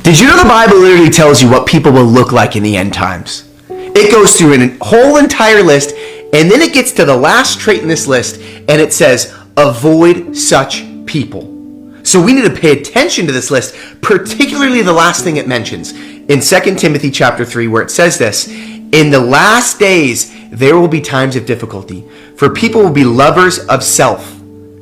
Did you know the Bible literally tells you what people will look like in the end times? It goes through a whole entire list, and then it gets to the last trait in this list, and it says, avoid such people. So we need to pay attention to this list, particularly the last thing it mentions. In 2 Timothy chapter 3, where it says this, in the last days, there will be times of difficulty, for people will be lovers of self.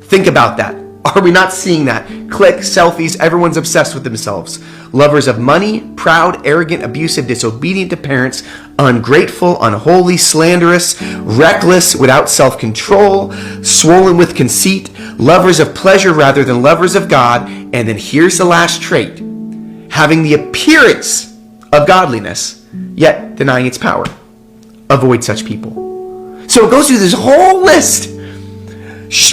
Think about that. Are we not seeing that? Click, selfies, everyone's obsessed with themselves. Lovers of money, proud, arrogant, abusive, disobedient to parents, ungrateful, unholy, slanderous, reckless, without self-control, swollen with conceit, lovers of pleasure rather than lovers of God. And then here's the last trait, having the appearance of godliness, yet denying its power. Avoid such people. So it goes through this whole list,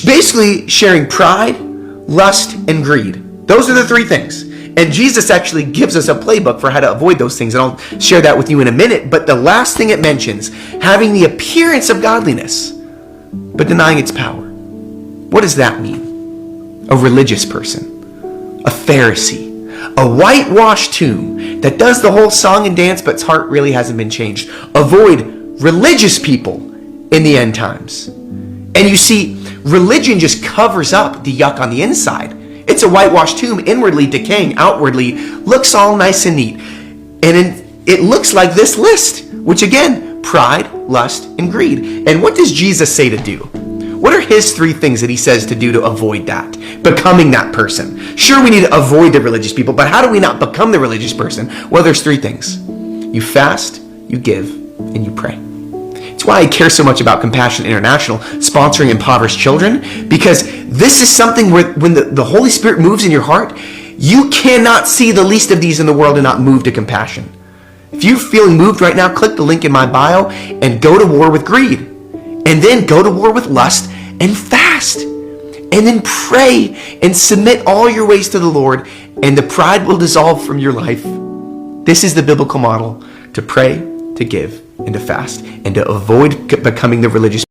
basically sharing pride, lust, and greed. Those are the three things. And Jesus actually gives us a playbook for how to avoid those things, and I'll share that with you in a minute. But the last thing it mentions, having the appearance of godliness, but denying its power. What does that mean? A religious person, a Pharisee, a whitewashed tomb that does the whole song and dance, but its heart really hasn't been changed. Avoid religious people in the end times. And you see, religion just covers up the yuck on the inside. It's a whitewashed tomb, inwardly decaying, outwardly looks all nice and neat. And it looks like this list, which again, pride, lust, and greed. And what does Jesus say to do? What are his three things that he says to do to avoid that? Becoming that person. Sure, we need to avoid the religious people, but how do we not become the religious person? Well, there's three things. You fast, you give, and you pray. It's why I care so much about Compassion International sponsoring impoverished children, because this is something where when the Holy Spirit moves in your heart, you cannot see the least of these in the world and not move to compassion. If you're feeling moved right now, click the link in my bio and go to war with greed. And then go to war with lust and fast. And then pray and submit all your ways to the Lord, and the pride will dissolve from your life. This is the biblical model to pray, to give, and to fast, and to avoid becoming the religious